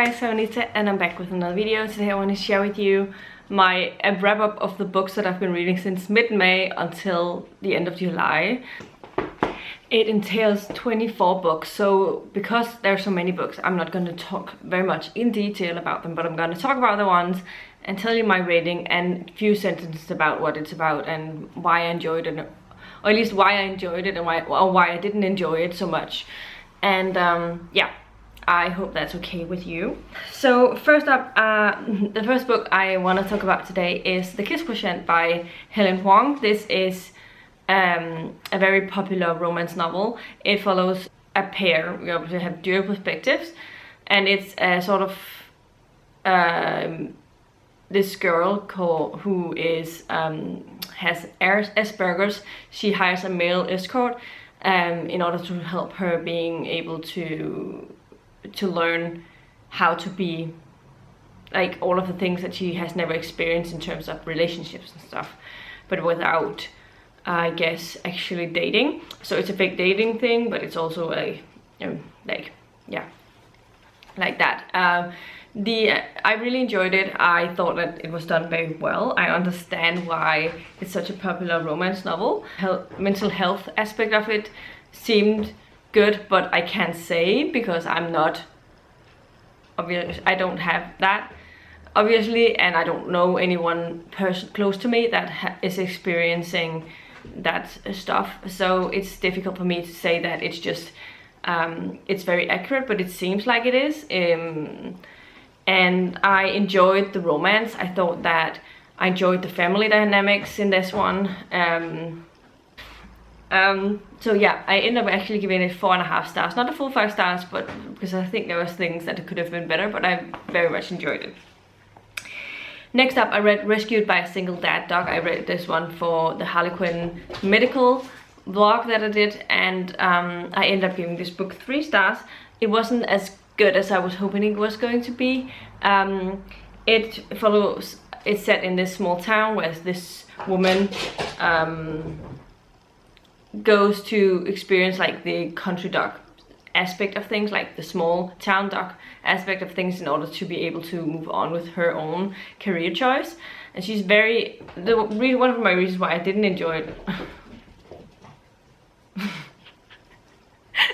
guys, I'm Anita and I'm back with another video. Today I want to share with you my wrap up of the books that I've been reading since mid-May until the end of July. It entails 24 books, so because there are so many books, I'm not going to talk very much in detail about them, but I'm going to talk about the ones and tell you my rating and a few sentences about what it's about and why I enjoyed it, or at least why I enjoyed it and why I didn't enjoy it so much. And yeah, I hope that's okay with you. So first up, the first book I want to talk about today is The Kiss Quotient by Helen Hoang. This is a very popular romance novel. It follows a pair. We obviously have dual perspectives, and it's a sort of this girl who is has Asperger's. She hires a male escort in order to help her being able to learn how to be like all of the things that she has never experienced in terms of relationships and stuff, but without, I guess, actually dating. So it's a fake dating thing, but it's also a like, yeah, like that. I really enjoyed it. I thought that it was done very well. I understand why it's such a popular romance novel. Mental health aspect of it seemed good, but I can't say because I'm not, obviously I don't have that obviously, and I don't know anyone person close to me that is experiencing that stuff, so it's difficult for me to say that it's just it's very accurate, but it seems like it is. And I enjoyed the romance. I thought that I enjoyed the family dynamics in this one. So yeah, I ended up actually giving it 4.5 stars. Not a full 5 stars, but because I think there was things that could have been better, but I very much enjoyed it. Next up, I read Rescued by a Single Dad Dog. I read this one for the Harlequin medical vlog that I did, and I ended up giving this book 3 stars. It wasn't as good as I was hoping it was going to be. It's set in this small town where this woman goes to experience like the country dog aspect of things, like the small town dog aspect of things, in order to be able to move on with her own career choice. And she's very, one of my reasons why I didn't enjoy it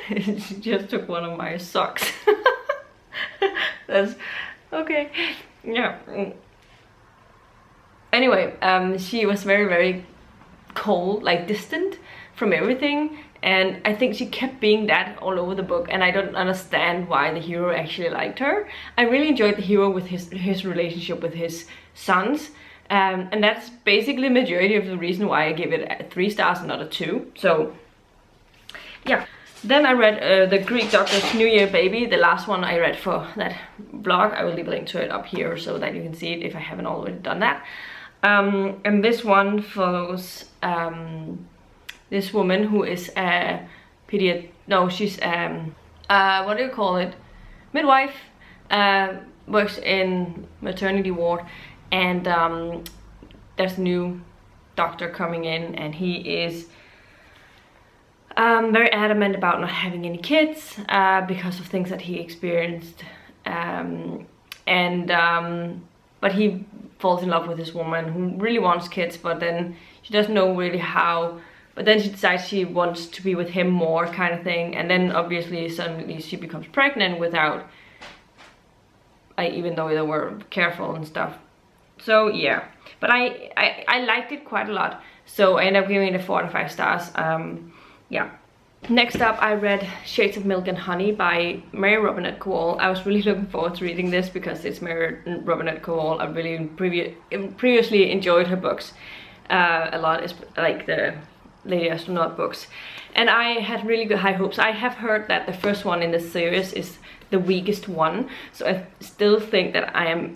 she just took one of my socks. That's okay. Yeah. Anyway, she was very cold, like distant from everything, and I think she kept being that all over the book, and I don't understand why the hero actually liked her. I really enjoyed the hero with his relationship with his sons, and that's basically the majority of the reason why I give it 3 stars and not a 2. So yeah. Then I read The Greek Doctor's New Year Baby, the last one I read for that vlog. I will leave a link to it up here so that you can see it if I haven't already done that. And this one follows this woman who is a she's what do you call it? Midwife, works in maternity ward, and there's a new doctor coming in, and he is very adamant about not having any kids because of things that he experienced, but he falls in love with this woman who really wants kids, but then she doesn't know really how, but then she decides she wants to be with him more, kind of thing, and then obviously suddenly she becomes pregnant without, even though they were careful and stuff. So yeah, but I liked it quite a lot, so I ended up giving it 4 out of 5 stars. Yeah. Next up, I read Shades of Milk and Honey by Marion Robinette Kowall. I was really looking forward to reading this because it's Marion Robinette Kowall. I really previously enjoyed her books a lot, like the Lady Astronaut books, and I had really good high hopes. I have heard that the first one in the series is the weakest one, so I still think that I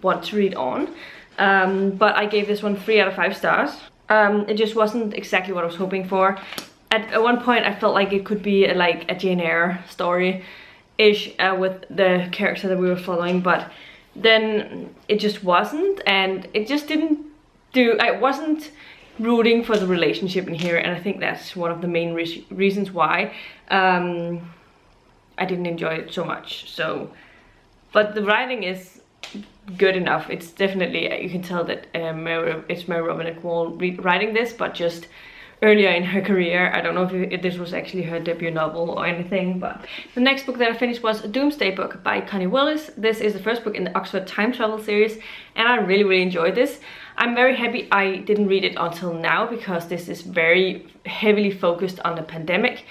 want to read on, but I gave this one 3 out of 5 stars. It just wasn't exactly what I was hoping for. At one point I felt like it could be like a Jane Eyre story-ish with the character that we were following, but then it just wasn't, and it just didn't do, I wasn't rooting for the relationship in here, and I think that's one of the main reasons why I didn't enjoy it so much. So but the writing is good enough. It's definitely, you can tell that it's Mary Robinette Quotient writing this, but just earlier in her career. I don't know if this was actually her debut novel or anything, but the next book that I finished was Doomsday Book by Connie Willis. This is the first book in the Oxford time travel series, and I really enjoyed this. I'm very happy I didn't read it until now, because this is very heavily focused on the pandemic,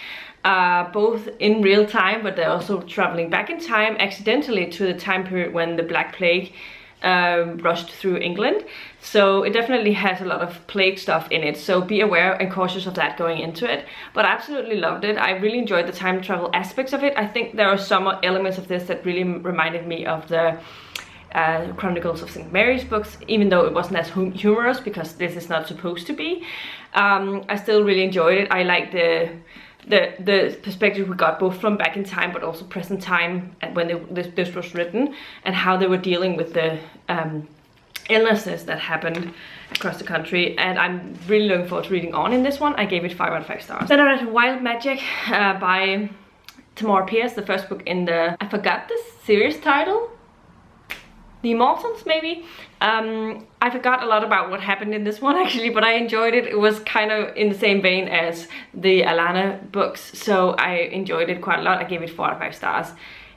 both in real time, but they're also traveling back in time accidentally to the time period when the Black Plague rushed through England. So it definitely has a lot of plague stuff in it, so be aware and cautious of that going into it. But I absolutely loved it. I really enjoyed the time travel aspects of it. I think there are some elements of this that really reminded me of the Chronicles of St. Mary's books, even though it wasn't as humorous, because this is not supposed to be. I still really enjoyed it. I like the perspective we got, both from back in time but also present time when this was written, and how they were dealing with the illnesses that happened across the country. And I'm really looking forward to reading on in this one. I gave it 5 out of 5 stars. Then I read Wild Magic by Tamora Pierce, the first book in the, I forgot the series title, The Immortals maybe. I forgot a lot about what happened in this one actually, but I enjoyed it. It was kind of in the same vein as the Alana books, so I enjoyed it quite a lot. I gave it 4 out of 5 stars,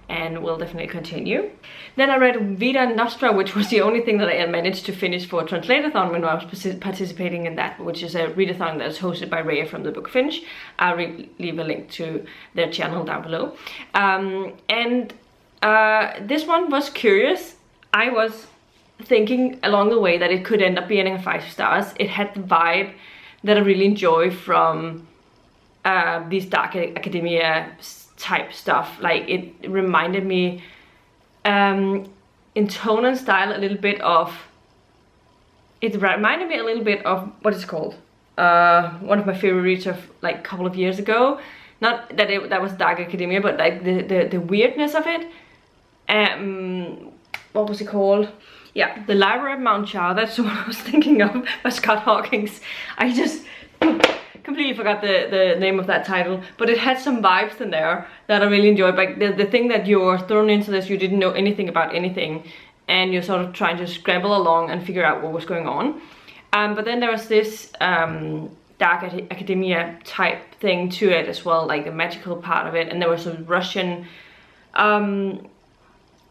and will definitely continue. Then I read Veda Nostra, which was the only thing that I managed to finish for Translate-a-thon when I was participating in that, which is a readathon that is hosted by Rake from the Book Finch. I'll leave a link to their channel down below. This one was curious. I was thinking along the way that it could end up being a 5 stars. It had the vibe that I really enjoy from these dark academia type stuff. Like, it reminded me in tone and style a little bit of, what is it called? One of my favorite reads of like a couple of years ago. Not that that was dark academia, but like the weirdness of it. What was it called? Yeah, The Library of Mount Char. That's what I was thinking of, by Scott Hawkins. I just completely forgot the name of that title, but it had some vibes in there that I really enjoyed. Like the thing that you're thrown into this, you didn't know anything about anything, and you're sort of trying to scramble along and figure out what was going on. But then there was this dark academia type thing to it as well, like the magical part of it, and there was a Russian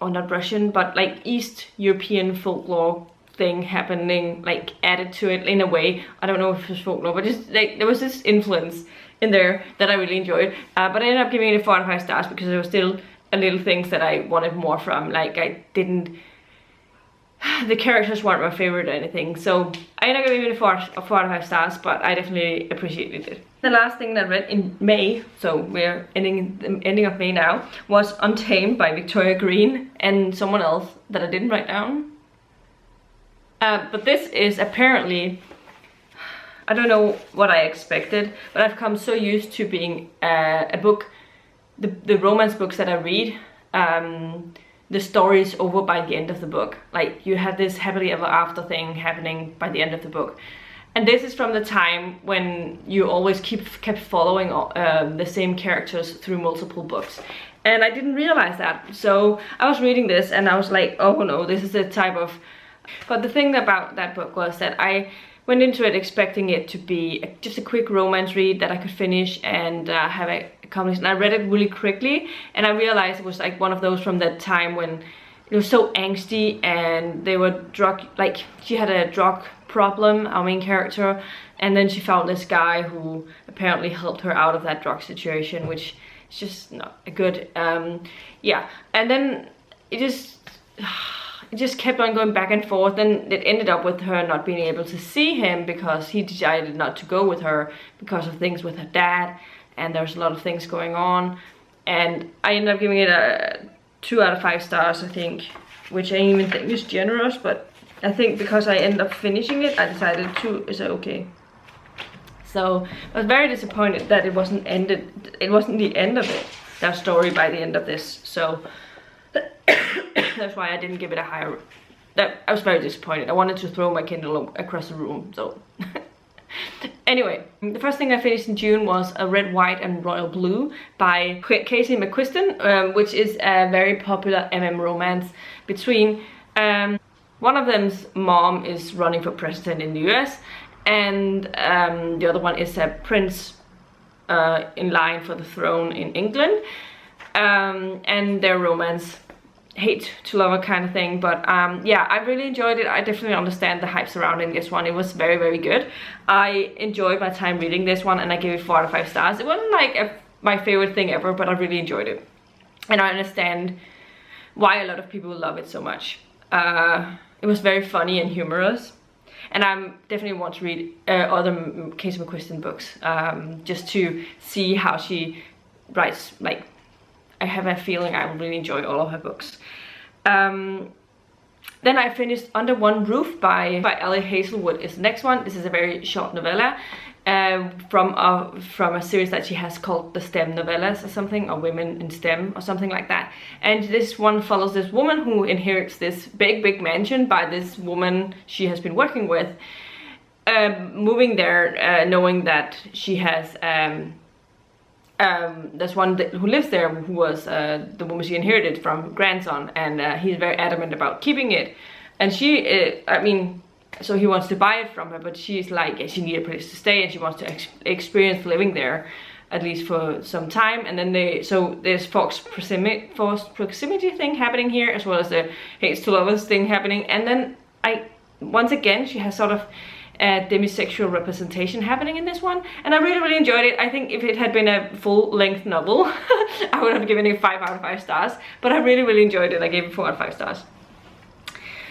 or not Russian, but like East European folklore thing happening, like added to it in a way. I don't know if it was folklore, but just like there was this influence in there that I really enjoyed. But I ended up giving it 4 out of 5 stars because there were still a little things that I wanted more from. Like the characters weren't my favorite or anything, so I ended up giving it 4 out of 5 stars, but I definitely appreciated it. The last thing that I read in May, so we're ending of May now, was Untamed by Victoria Green and someone else that I didn't write down. But this is apparently, I don't know what I expected, but I've come so used to being a book, the romance books that I read, the story is over by the end of the book. Like, you have this happily ever after thing happening by the end of the book. And this is from the time when you always kept following the same characters through multiple books. And I didn't realize that. So I was reading this and I was like, oh no, this is the type of... But the thing about that book was that I went into it expecting it to be just a quick romance read that I could finish and have a combination. I read it really quickly, and I realized it was like one of those from that time when it was so angsty, and they were drug, like she had a drug problem, our main character, and then she found this guy who apparently helped her out of that drug situation, which is just not a good, yeah. And then it just kept on going back and forth, and it ended up with her not being able to see him because he decided not to go with her because of things with her dad, and there's a lot of things going on. And I ended up giving it a 2 out of 5 stars, I think, which I don't even think is generous, but I think because I ended up finishing it, I decided 2 is okay. So I was very disappointed that it wasn't the end of it, that story by the end of this. So that's why I didn't give it a higher. I was very disappointed. I wanted to throw my Kindle across the room. So Anyway, the first thing I finished in June was a Red, White and Royal Blue by Casey McQuiston, which is a very popular romance between one of them's mom is running for president in the US, and the other one is a prince in line for the throne in England, and their romance, hate to lover kind of thing. But yeah, I really enjoyed it. I definitely understand the hype surrounding this one. It was very, very good. I enjoyed my time reading this one, and I gave it 4 out of 5 stars. It wasn't like my favorite thing ever, but I really enjoyed it, and I understand why a lot of people love it so much. It was very funny and humorous, and I definitely want to read other Casey McQuiston books, just to see how she writes. Like, I have a feeling I really enjoy all of her books. Then I finished Under One Roof by Ellie Hazelwood is the next one. This is a very short novella from a series that she has called the STEM novellas or something, or Women in STEM or something like that. And this one follows this woman who inherits this big mansion by this woman she has been working with, moving there knowing that she has there's one who lives there who was the woman she inherited from grandson, and he's very adamant about keeping it, and she I mean, so he wants to buy it from her, but she's like, she needs a place to stay and she wants to experience living there at least for some time. And then so there's forced proximity thing happening here, as well as the hates to lovers thing happening. And then once again she has sort of demisexual representation happening in this one, and I really enjoyed it. I think if it had been a full-length novel I would have given it 5 out of 5 stars, but I really enjoyed it. I gave it 4 out of 5 stars.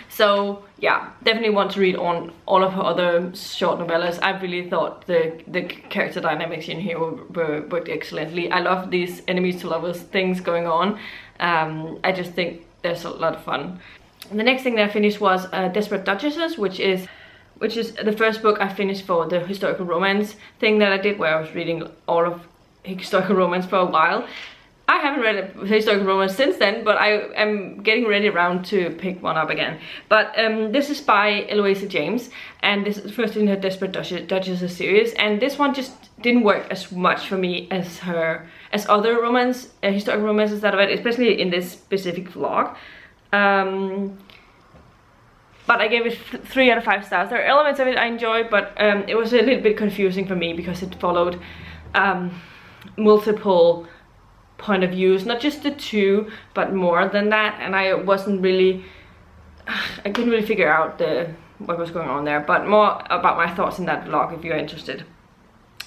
So yeah, definitely want to read on all of her other short novellas. I really thought the character dynamics in here worked excellently. I love these enemies to lovers things going on. I just think there's a lot of fun. And the next thing that I finished was Desperate Duchesses, which is the first book I finished for the historical romance thing that I did, where I was reading all of historical romance for a while. I haven't read a historical romance since then, but I am getting ready around to pick one up again. But this is by Eloisa James, and this is the first in her Desperate Duchesses series, and this one just didn't work as much for me as other historical romances that I've read, especially in this specific vlog. But I gave it 3 out of 5 stars. There are elements of it I enjoyed, but it was a little bit confusing for me because it followed multiple point of views, not just the 2, but more than that, and I couldn't really figure out what was going on there. But more about my thoughts in that vlog if you're interested.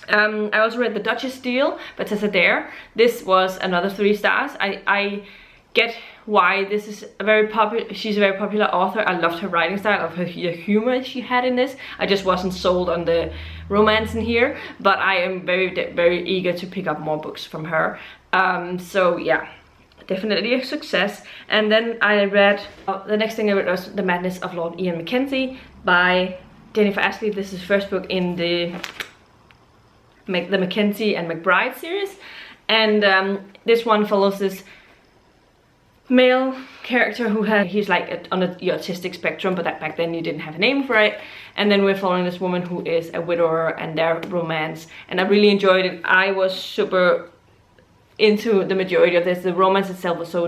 I also read The Dutchess Deal by Tessa. This was another 3 stars. I get why this is she's a very popular author. I loved her writing style, of the humor she had in this. I just wasn't sold on the romance in here, but I am very eager to pick up more books from her. So yeah, definitely a success. And then I read the next thing I read was The Madness of Lord Ian MacKenzie by Jennifer Ashley. This is the first book in the MacKenzie and McBride series, and this one follows this male character he's like on the autistic spectrum, but that back then you didn't have a name for it. And then we're following this woman who is a widower and their romance, and I really enjoyed it. I was super into the majority of this. The romance itself was so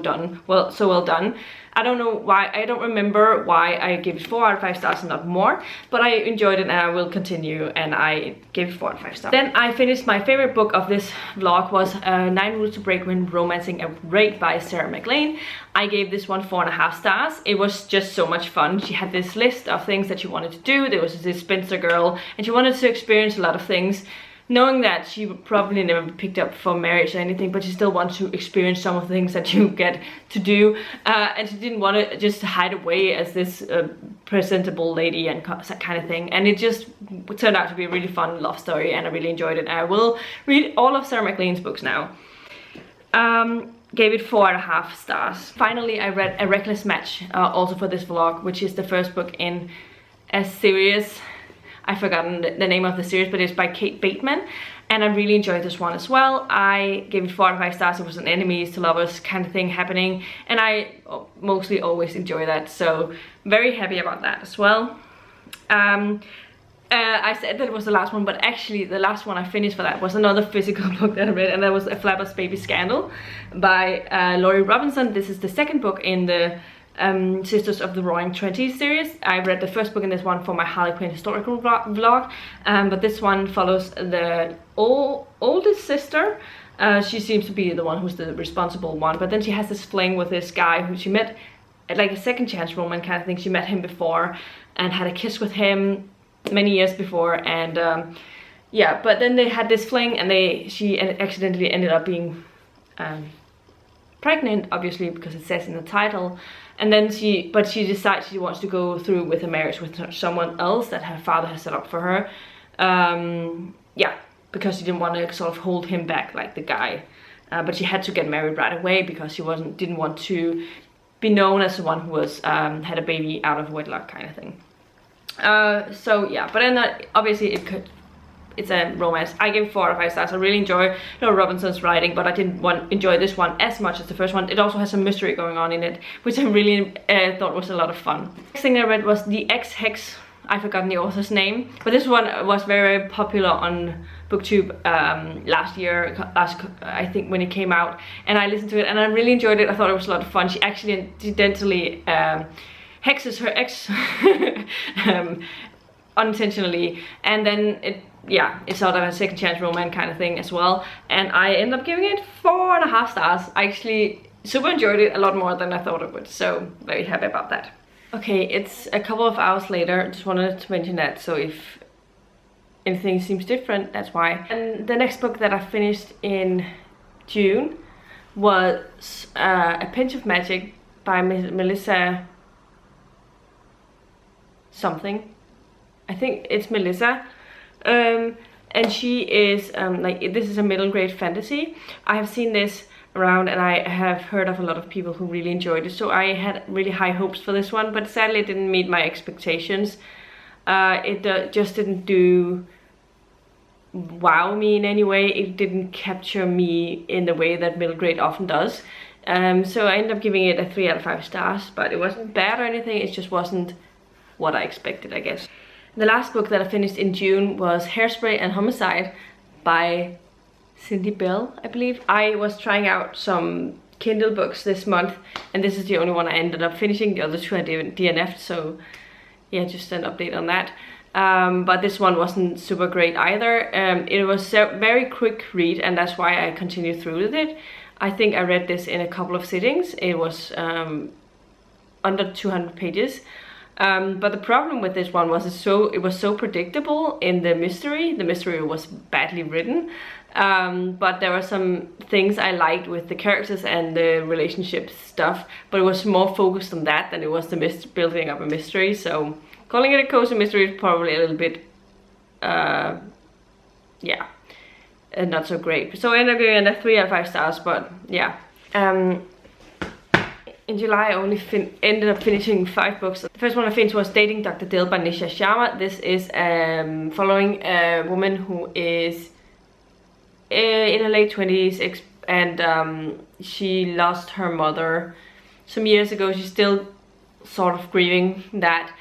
well done. I don't know why, I don't remember why I gave it 4 out of 5 stars and not more, but I enjoyed it and I will continue, and I gave it 4 out of 5 stars. Then I finished my favorite book of this vlog was 9 Rules to Break When Romancing a Rake by Sarah MacLean. I gave this one 4.5 stars. It was just so much fun. She had this list of things that she wanted to do. There was this spinster girl and she wanted to experience a lot of things, knowing that she would probably never be picked up for marriage or anything, but she still wants to experience some of the things that you get to do, and she didn't want to just hide away as this presentable lady and kind of thing. And it just turned out to be a really fun love story, and I really enjoyed it. I will read all of Sarah MacLean's books now. Gave it 4.5 stars. Finally, I read A Reckless Match, also for this vlog, which is the first book in a series. I've forgotten the name of the series, but it's by Kate Bateman, and I really enjoyed this one as well. I gave it 4 out of 5 stars. It was an enemies to lovers kind of thing happening, and I mostly always enjoy that, so very happy about that as well. I said that it was the last one, but actually the last one I finished for that was another physical book that I read, and that was A Flapper's Baby Scandal by Laurie Robinson. This is the second book in the Sisters of the Roaring Twenties series. I read the first book in this one for my Harley Quinn historical vlog, but this one follows the oldest sister. She seems to be the one who's the responsible one, but then she has this fling with this guy who she met at like a second chance romance kind of thing. She met him before and had a kiss with him many years before, and yeah, but then they had this fling, and she accidentally ended up being pregnant, obviously because it says in the title. And then she decides she wants to go through with a marriage with someone else that her father has set up for her. Yeah, because she didn't want to sort of hold him back like the guy, but she had to get married right away because she didn't want to be known as the one who was had a baby out of wedlock kind of thing. So yeah, but then obviously it's a romance. I gave 4 out of 5 stars. I really enjoy Robinson's writing, but I didn't enjoy this one as much as the first one. It also has some mystery going on in it, which I really thought was a lot of fun. Next thing I read was the Ex Hex. I've forgotten the author's name, but this one was very popular on BookTube last year, I think, when it came out, and I listened to it and I really enjoyed it. I thought it was a lot of fun. She accidentally hexes her ex unintentionally, and then it's sort of a second chance romance kind of thing as well, and I ended up giving it 4.5 stars. I actually super enjoyed it a lot more than I thought I would, so very happy about that. Okay, it's a couple of hours later. Just wanted to mention that, so if anything seems different, that's why. And the next book that I finished in June was A Pinch of Magic by Melissa something. I think it's Melissa. And she is like, this is a middle grade fantasy. I have seen this around and I have heard of a lot of people who really enjoyed it, so I had really high hopes for this one, but sadly it didn't meet my expectations. It just didn't wow me in any way. It didn't capture me in the way that middle grade often does. So I ended up giving it a 3 out of 5 stars, but it wasn't bad or anything. It just wasn't what I expected, I guess. The last book that I finished in June was Hairspray and Homicide by Cindy Bell, I believe. I was trying out some Kindle books this month, and this is the only one I ended up finishing. The other 2 I DNF'd, so yeah, just an update on that. But this one wasn't super great either. It was a very quick read, and that's why I continued through with it. I think I read this in a couple of sittings. It was under 200 pages. But the problem with this one was it was so predictable in the mystery. The mystery was badly written, but there were some things I liked with the characters and the relationship stuff, but it was more focused on that than it was the building up a mystery. So calling it a cozy mystery is probably a little bit yeah, not so great. So I ended up giving it a 3 out of 5 stars, but yeah. In July I only ended up finishing 5 books. The first one I finished was Dating Dr. Dill by Nisha Sharma. This is following a woman who is in her late 20s and she lost her mother some years ago. She's still sort of grieving that,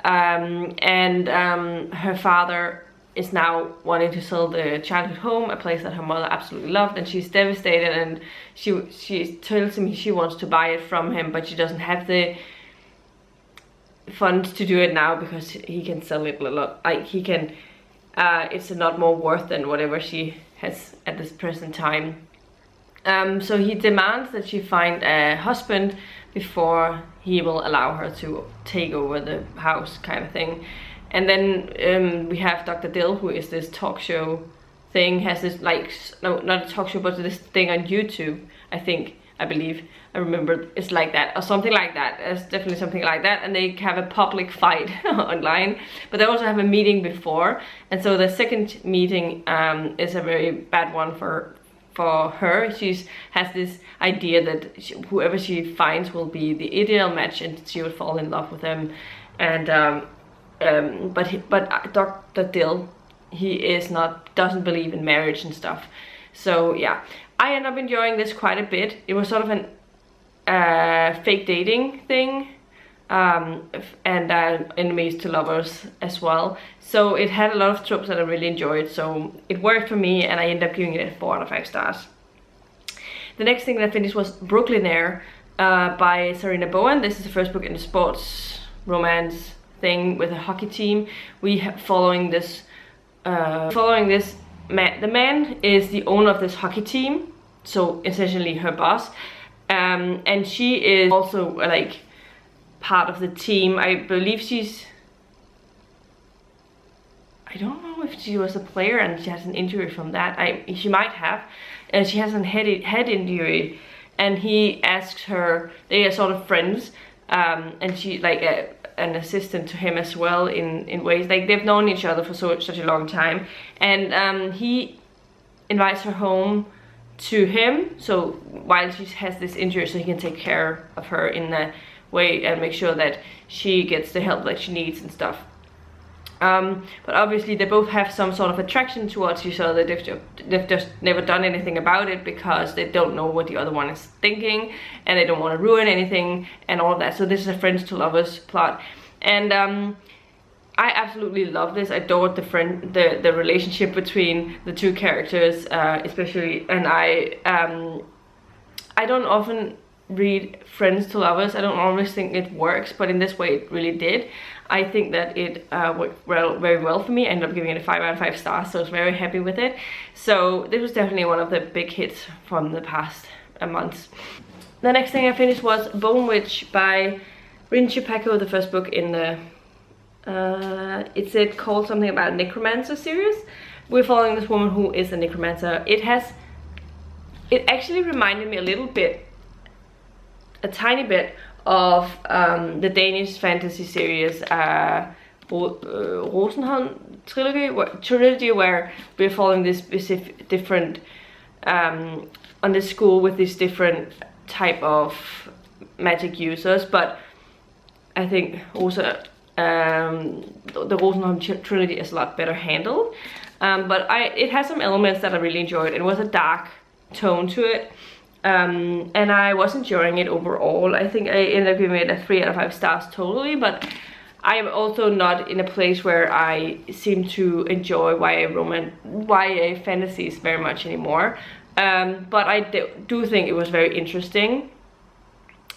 and her father is now wanting to sell the childhood home, a place that her mother absolutely loved, and she's devastated, and she tells him she wants to buy it from him, but she doesn't have the funds to do it now because he can sell it a lot. Like, he can, it's a lot more worth than whatever she has at this present time. So he demands that she find a husband before he will allow her to take over the house, kind of thing. And then we have Dr. Dill, who is this talk show thing, has this, like, no, not a talk show, but this thing on YouTube, I believe, I remember it's like that, or something like that. It's definitely something like that, and they have a public fight online, but they also have a meeting before, and so the second meeting is a very bad one for her. She has this idea that whoever she finds will be the ideal match, and she will fall in love with him, and but Dr. Dill, he doesn't believe in marriage and stuff. So yeah, I end up enjoying this quite a bit. It was sort of an fake dating thing, and enemies to lovers as well. So it had a lot of tropes that I really enjoyed, so it worked for me, and I ended up giving it 4 out of 5 stars. The next thing that I finished was Brooklynaire by Sarina Bowen. This is the first book in the sports romance thing with a hockey team. We have following this man. The man is the owner of this hockey team, so essentially her boss, and she is also like part of the team. I believe I don't know if she was a player and she has an injury from that. She might have, and she has a head injury, and he asks her. They are sort of friends, and she like an assistant to him as well in ways. Like they've known each other for such a long time, and he invites her home to him. So while she has this injury, so he can take care of her in a way and make sure that she gets the help that she needs and stuff. But obviously they both have some sort of attraction towards each other. They've just never done anything about it because they don't know what the other one is thinking, and they don't want to ruin anything and all of that. So this is a friends to lovers plot, and I absolutely love this. I adored the relationship between the two characters, especially. And I don't often read friends to lovers. I don't always think it works, but in this way it really did. I think that it worked very well for me. I ended up giving it a 5 out of 5 stars, so I was very happy with it. So this was definitely one of the big hits from the past months. The next thing I finished was Bone Witch by Rin Chupeco, the first book in the it's called something about necromancer series. We're following this woman who is a necromancer. It actually reminded me a tiny bit of the Danish fantasy series Rosenholm trilogy, where we're following this specific different on this school with these different type of magic users. But I think also the Rosenholm trilogy is a lot better handled, but it has some elements that I really enjoyed. It was a dark tone to it, and I was enjoying it overall. I think I ended up giving it a 3 out of 5 stars totally, but I am also not in a place where I seem to enjoy YA fantasies very much anymore, but I do think it was very interesting.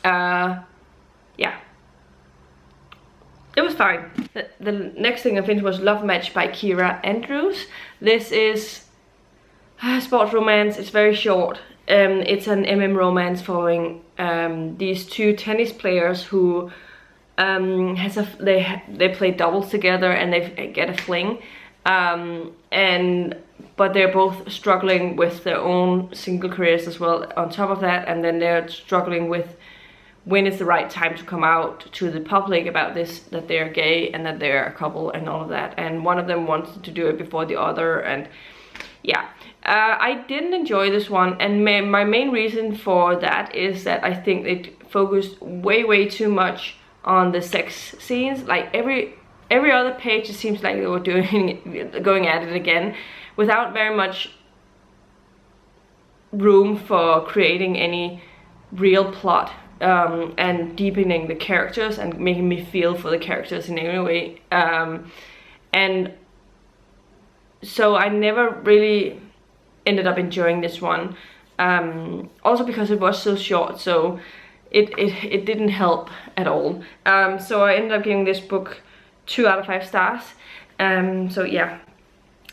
Yeah, it was fine. The next thing I finished was Love Match by Kira Andrews. This is sports romance. It's very short. It's an romance following these two tennis players who they play doubles together, and they get a fling, but they're both struggling with their own single careers as well on top of that, and then they're struggling with when is the right time to come out to the public about this, that they're gay and that they're a couple and all of that, and one of them wants to do it before the other. And yeah, I didn't enjoy this one, and my main reason for that is that I think it focused way too much on the sex scenes. Like every other page, it seems like they were going at it again, without very much room for creating any real plot, and deepening the characters and making me feel for the characters in any way. And so I never really ended up enjoying this one, also because it was so short, so it didn't help at all. So I ended up giving this book 2 out of 5 stars. So yeah.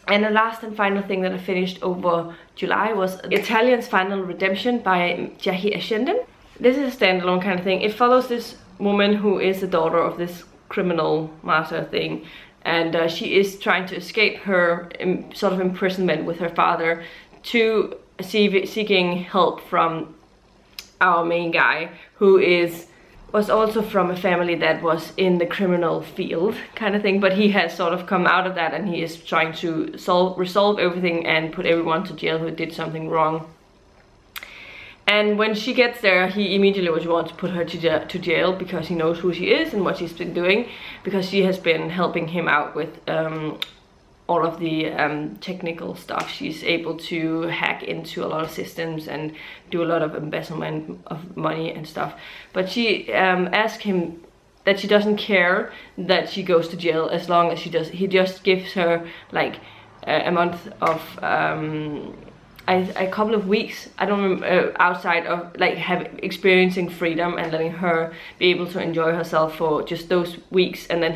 And the last and final thing that I finished over July was Italian's Final Redemption by Jackie Ascendant. This is a standalone kind of thing. It follows this woman who is the daughter of this criminal master thing, and she is trying to escape her sort of imprisonment with her father to seeking help from our main guy, who was also from a family that was in the criminal field kind of thing, but he has sort of come out of that, and he is trying to resolve everything and put everyone to jail who did something wrong. And when she gets there, he immediately wants to put her to jail because he knows who she is and what she's been doing, because she has been helping him out with all of the technical stuff. She's able to hack into a lot of systems and do a lot of embezzlement of money and stuff. But she asked him that she doesn't care that she goes to jail as long as he just gives her like a month of a couple of weeks, I don't remember, outside of like experiencing freedom and letting her be able to enjoy herself for just those weeks, and then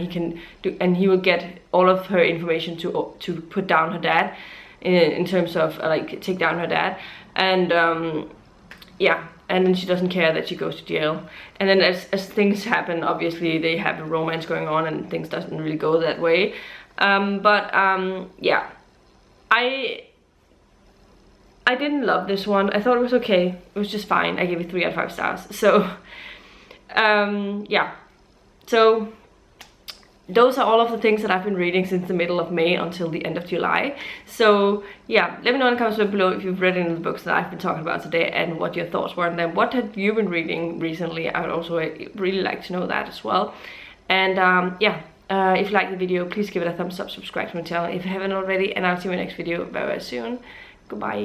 he will get all of her information to put down her dad, in terms of like take down her dad, and yeah, and then she doesn't care that she goes to jail. And then as things happen, obviously they have a romance going on and things doesn't really go that way, yeah, I didn't love this one. I thought it was okay. It was just fine. I gave it 3 out of 5 stars. So yeah, so those are all of the things that I've been reading since the middle of May until the end of July. So yeah, let me know in the comments below if you've read any of the books that I've been talking about today and what your thoughts were on them. What have you been reading recently? I would also really like to know that as well. And yeah, if you like the video, please give it a thumbs up, subscribe to my channel if you haven't already, and I'll see you in my next video very soon. Goodbye.